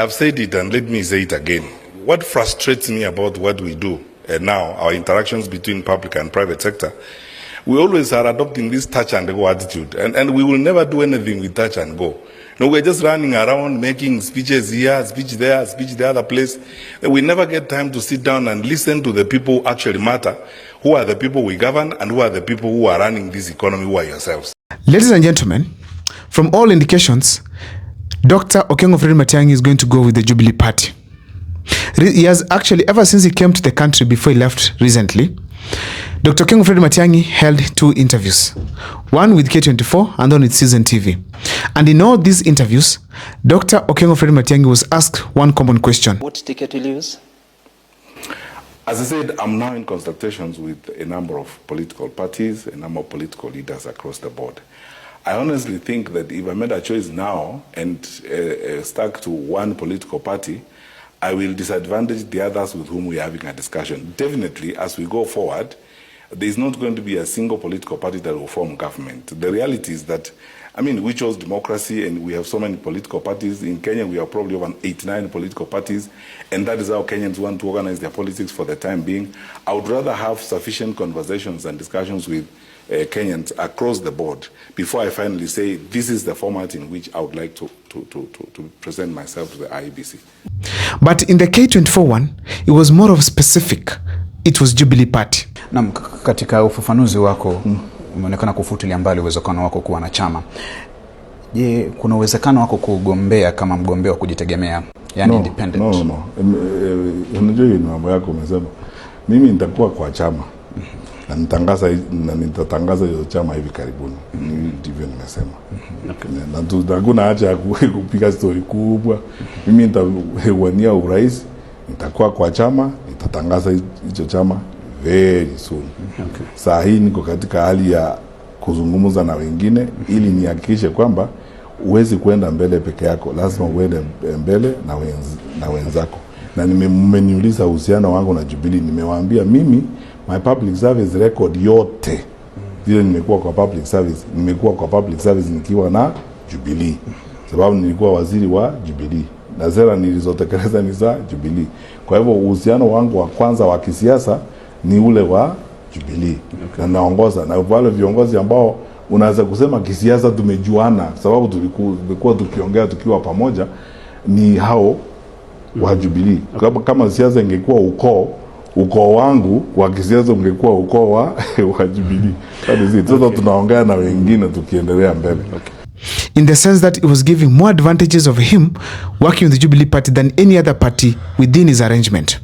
I've said it and let me say it again. What frustrates me about what we do now, our interactions between public and private sector, we always are adopting this touch and go attitude, and we will never do anything with touch and go. No, we're just running around making speeches here, speech there, speech the other place. We never get time to sit down and listen to the people who actually matter, who are the people we govern, and who are the people who are running this economy, who are yourselves. Ladies and gentlemen, from all indications, Dr. Okengo Fred Matiangi is going to go with the Jubilee Party. He has actually, ever since he came to the country before he left recently, Dr. Okengo Fred Matiangi held 2 interviews, one with K24 and one with Season TV. And in all these interviews, Dr. Okengo Fred Matiangi was asked one common question. What ticket will you use? As I said, I'm now in consultations with a number of political parties, a number of political leaders across the board. I honestly think that if I made a choice now and stuck to one political party, I will disadvantage the others with whom we are having a discussion. Definitely, as we go forward, there is not going to be a single political party that will form government. The reality is that, we chose democracy and we have so many political parties. In Kenya, we have probably over 89 political parties, and that is how Kenyans want to organize their politics for the time being. I would rather have sufficient conversations and discussions with Kenyans across the board before I finally say this is the format in which I would like to present myself to the IEBC. But in the K24 one, it was more of specific. It was Jubilee Party. Na katika ufafanuzi wako umeonekana kufutilia mbali uwezekano wako kuwa na chama. Je, kuna uwezekano wako kugombea kama mgombea wa kujitegemea, yani independent? No. Unajua ni mambo yako umesema. Mimi nitakuwa kwa chama. Na nitatangaza hiyo chama hivi karibuni. Ndivyo nimesema. Na tutaguna acha kupiga story kubwa. Mimi nitawania urais, nitakuwa kwa chama, nitatangaza hicho chama very soon. Saa hii niko katika hali ya kuzungumza na wengine ili nihakikishe kwamba uwezi kwenda mbele peke yako, lazima uende mbele na wenzako. Na mmeniuliza uhusiano wangu na Jubilee, nimewaambia mimi my public service record yote vile nimekuwa kwa public service nikiwa na Jubilee, sababu nilikuwa waziri wa Jubilee na sera nilizotekeleza ni za Jubilee. Kwa hivyo uhusiano wangu wa kwanza wa kisiasa ni ule wa Jubilee. Na naongoza na wale viongozi ambao unaweza kusema kisiasa tumejuana, sababu tulikuwa tukiongea tukiwa pamoja, ni hao wa Jubilee. Kama siasa ingekuwa ukoo wangu wa kisiasa ungekuwa ukoo wa Jubilee. Sasa tunaongea na wengine tukiendelea mbele. In the sense that it was giving more advantages of him working with the Jubilee Party than any other party within his arrangement.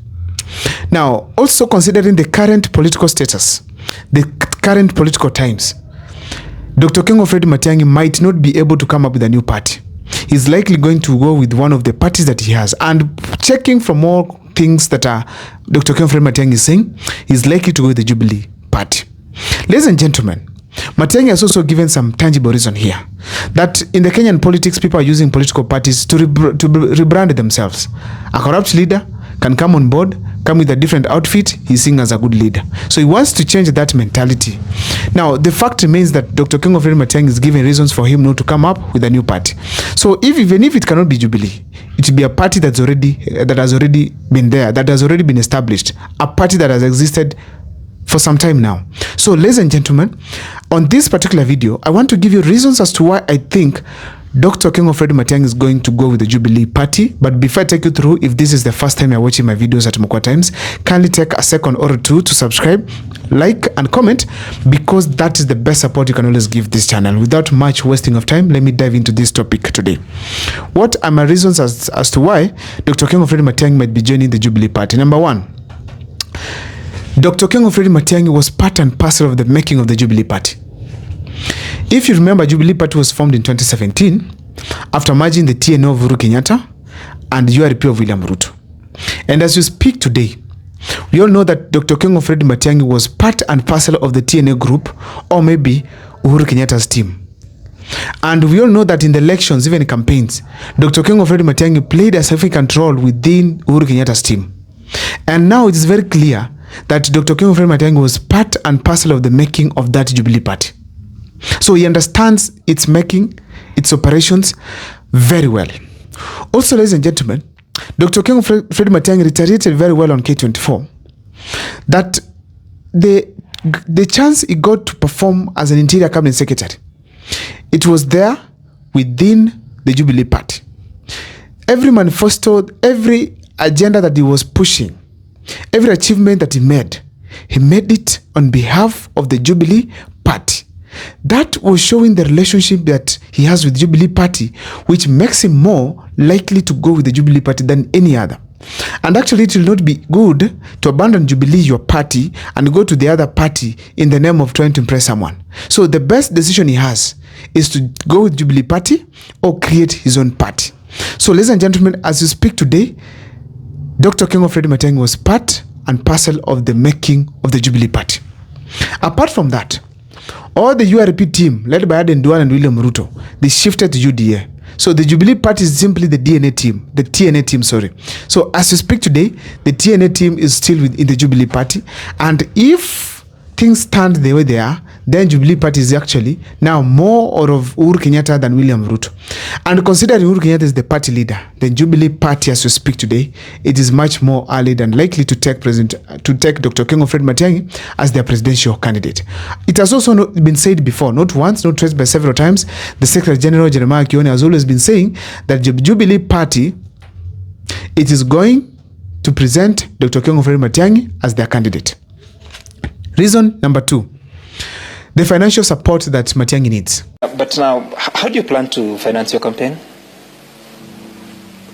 Now, also considering the current political status, the current political times, Dr. Okengo Fred Matiangi might not be able to come up with a new party. He's likely going to go with one of the parties that he has. And checking from all things that Dr. Okengo Fred Matiangi is saying, he's likely to go with the Jubilee Party. Ladies and gentlemen, Matiangi has also given some tangible reason here that in the Kenyan politics, people are using political parties to rebrand themselves. A corrupt leader can come on board, come with a different outfit, he's seen as a good leader. So he wants to change that mentality. Now, the fact remains that Dr. Okengo Fred Matiangi is giving reasons for him not to come up with a new party. So even if it cannot be Jubilee, it will be a party that has already been there, that has already been established, a party that has existed for some time now. So, ladies and gentlemen, on this particular video, I want to give you reasons as to why I think Dr. Okengo Fred Matiangi is going to go with the Jubilee Party. But before I take you through, if this is the first time you're watching my videos at Mukwa Times, kindly take a second or two to subscribe, like, and comment, because that is the best support you can always give this channel. Without much wasting of time, let me dive into this topic today. What are my reasons as to why Dr. Okengo Fred Matiangi might be joining the Jubilee Party? Number one, Dr. Okengo Fred Matiangi was part and parcel of the making of the Jubilee Party. If you remember, Jubilee Party was formed in 2017 after merging the TNO of Uhuru Kenyatta and URP of William Ruto. And as we speak today, we all know that Dr. Okengo Fred Matiangi was part and parcel of the TNA group, or maybe Uhuru Kenyatta's team. And we all know that in the elections, even in campaigns, Dr. Okengo Fred Matiangi played a significant role within Uhuru Kenyatta's team. And now it is very clear that Dr. Okengo Fred Matiangi was part and parcel of the making of that Jubilee Party. So he understands its making, its operations very well. Also, ladies and gentlemen, Dr. King Fred Matiangi reiterated very well on K24 that the chance he got to perform as an interior cabinet secretary, it was there within the Jubilee Party. Every manifesto, every agenda that he was pushing, every achievement that he made it on behalf of the Jubilee Party. That was showing the relationship that he has with the Jubilee Party, which makes him more likely to go with the Jubilee Party than any other. And actually, it will not be good to abandon Jubilee, your party, and go to the other party in the name of trying to impress someone. So the best decision he has is to go with Jubilee Party or create his own party. So, ladies and gentlemen, as we speak today, Dr. King Fred Matiangi was part and parcel of the making of the Jubilee Party. Apart from that, all the URP team, led by Aden Duale and William Ruto, they shifted to UDA. So the Jubilee Party is simply the TNA team, sorry. So as we speak today, the TNA team is still in the Jubilee Party. And if things stand the way they are, then Jubilee Party is actually now more of Uhuru Kenyatta than William Ruto. And considering Uhuru Kenyatta is the party leader, the Jubilee Party, as we speak today, it is much more early than likely to take Dr. King Fred Matiangi as their presidential candidate. It has also been said before, not once, not twice, but several times. The Secretary General Jeremiah Kioni has always been saying that the Jubilee Party, it is going to present Dr. King Fred Matiangi as their candidate. Reason number 2. The financial support that Matiangi needs. But now, how do you plan to finance your campaign?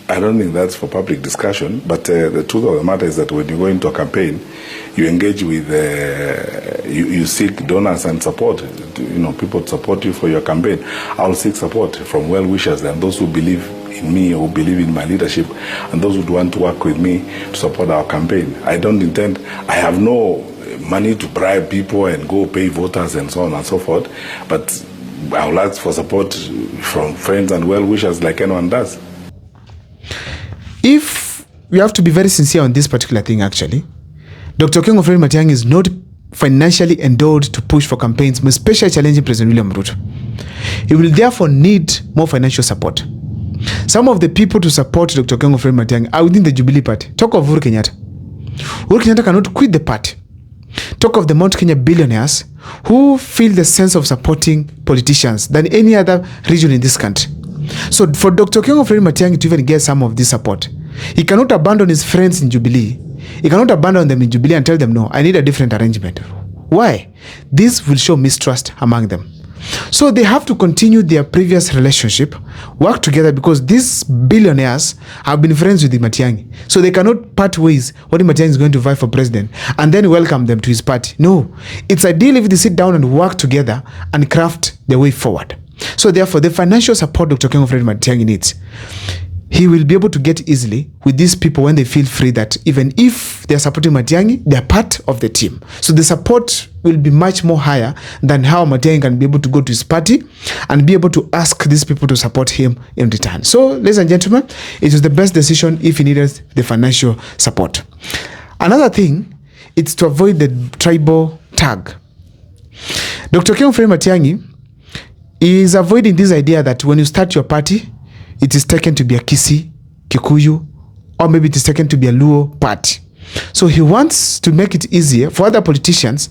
I don't think that's for public discussion, but the truth of the matter is that when you go into a campaign, you engage with, you seek donors and support. People support you for your campaign. I'll seek support from well-wishers and those who believe in me or believe in my leadership and those who want to work with me to support our campaign. I have no money to bribe people and go pay voters and so on and so forth, but I would ask for support from friends and well-wishers like anyone does. If we have to be very sincere on this particular thing, actually, Dr. King Fred Matiangi is not financially endowed to push for campaigns, especially challenging President William Ruto. He will therefore need more financial support. Some of the people to support Dr. King Fred Matiangi are within the Jubilee Party. Talk of Uhuru Kenyatta. Uhuru Kenyatta cannot quit the party. Talk of the Mount Kenya billionaires who feel the sense of supporting politicians than any other region in this country. So for Dr. King Fred Matiangi to even get some of this support, he cannot abandon his friends in Jubilee. He cannot abandon them in Jubilee and tell them, no, I need a different arrangement. Why? This will show mistrust among them. So they have to continue their previous relationship, work together, because these billionaires have been friends with the Matiangi. So they cannot part ways when the Matiangi is going to vie for president and then welcome them to his party. No, it's ideal if they sit down and work together and craft their way forward. So therefore, the financial support Dr. King Fred Matiangi needs, he will be able to get easily with these people when they feel free that even if they are supporting Matiangi, they are part of the team. So the support will be much more higher than how Matiangi can be able to go to his party and be able to ask these people to support him in return. So, ladies and gentlemen, it was the best decision if he needed the financial support. Another thing, it's to avoid the tribal tag. Dr. King Fred Matiangi is avoiding this idea that when you start your party, it is taken to be a Kisi, Kikuyu, or maybe it is taken to be a Luo party. So he wants to make it easier for other politicians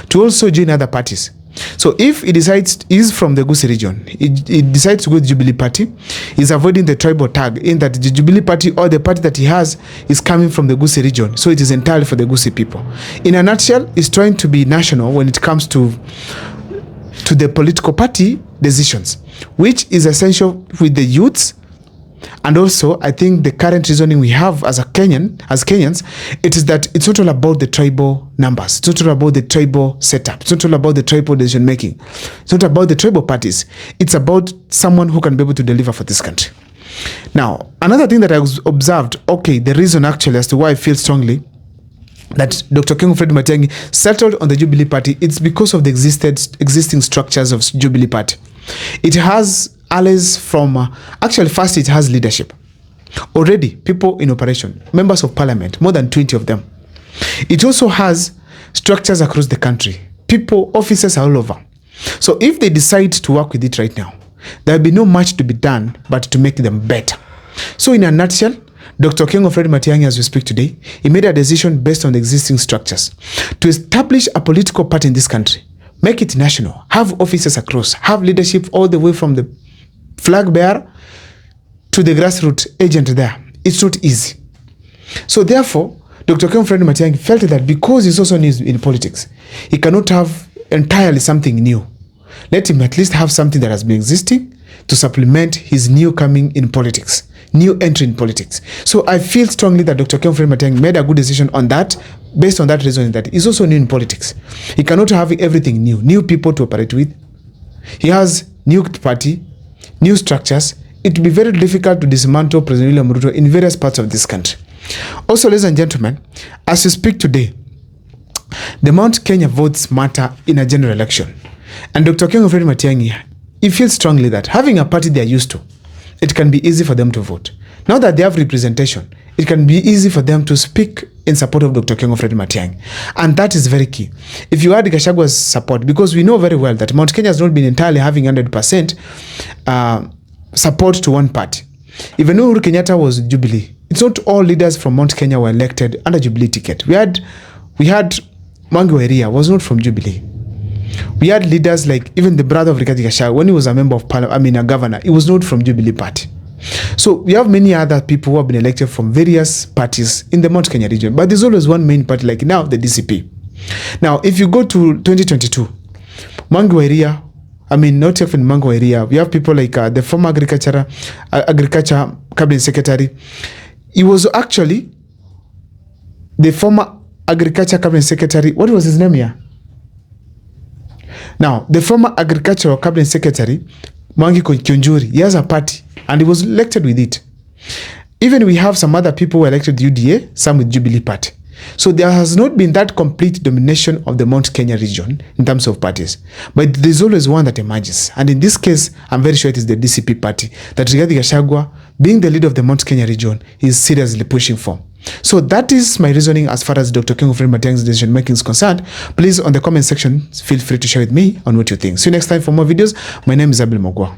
to also join other parties. So if he decides he's from the Gusii region, he decides to go to the Jubilee Party, he's avoiding the tribal tag in that the Jubilee Party or the party that he has is coming from the Gusii region. So it is entirely for the Gusii people. In a nutshell, he's trying to be national when it comes to the political party decisions, which is essential with the youths. And also, I think the current reasoning we have as Kenyans, it is that it's not all about the tribal numbers. It's not all about the tribal setup. It's not all about the tribal decision making. It's not about the tribal parties. It's about someone who can be able to deliver for this country. Now, another thing that I observed, the reason actually as to why I feel strongly that Dr. King Fred Matiangi settled on the Jubilee Party, it's because of the existing structures of Jubilee Party. It has allies from, first it has leadership. Already, people in operation, members of parliament, more than 20 of them. It also has structures across the country. People, officers are all over. So if they decide to work with it right now, there will be no much to be done but to make them better. So in a nutshell, Dr. Okengo Fred Matiangi, as we speak today, he made a decision based on the existing structures to establish a political party in this country, make it national, have offices across, have leadership all the way from the flag bearer to the grassroots agent there. It's not easy. So therefore, Dr. Okengo Fred Matiangi felt that because he's also new in politics, he cannot have entirely something new. Let him at least have something that has been existing to supplement his new coming in politics, new entry in politics. So I feel strongly that Dr. Okengo Fred Matiangi made a good decision on that, based on that reason that he's also new in politics. He cannot have everything new people to operate with. He has new party, new structures. It will be very difficult to dismantle President William Ruto in various parts of this country. Also, ladies and gentlemen, as we speak today, the Mount Kenya votes matter in a general election. And Dr. Okengo Fred Matiangi, he feels strongly that having a party they're used to, it can be easy for them to vote. Now that they have representation, it can be easy for them to speak in support of Dr. Okengo Fred Matiangi. And that is very key. If you had Gachagwa's support, because we know very well that Mount Kenya has not been entirely having 100% support to one party. Even though Uhuru Kenyatta was Jubilee, it's not all leaders from Mount Kenya were elected under Jubilee ticket. We had Matiang'i was not from Jubilee. We had leaders like even the brother of Rigathi Gachagua, when he was a member of parliament, a governor, he was not from Jubilee party. So we have many other people who have been elected from various parties in the Mount Kenya region, but there's always one main party, like now the DCP. Now, if you go to 2022, Matiang'i, not even Matiang'i, we have people like the former agriculture cabinet secretary. He was actually the former agriculture cabinet secretary. What was his name here? Now, the former agricultural cabinet secretary, Mwangi Kionjuri, he has a party and he was elected with it. Even we have some other people who elected UDA, some with Jubilee party. So there has not been that complete domination of the Mount Kenya region in terms of parties. But there's always one that emerges. And in this case, I'm very sure it is the DCP party that Rigathi Gachagua, being the leader of the Mount Kenya region, is seriously pushing for. So that is my reasoning as far as Dr. Okengo Fred Matiangi's decision making is concerned. Please, on the comment section, feel free to share with me on what you think. See you next time for more videos. My name is Abel Mogwa.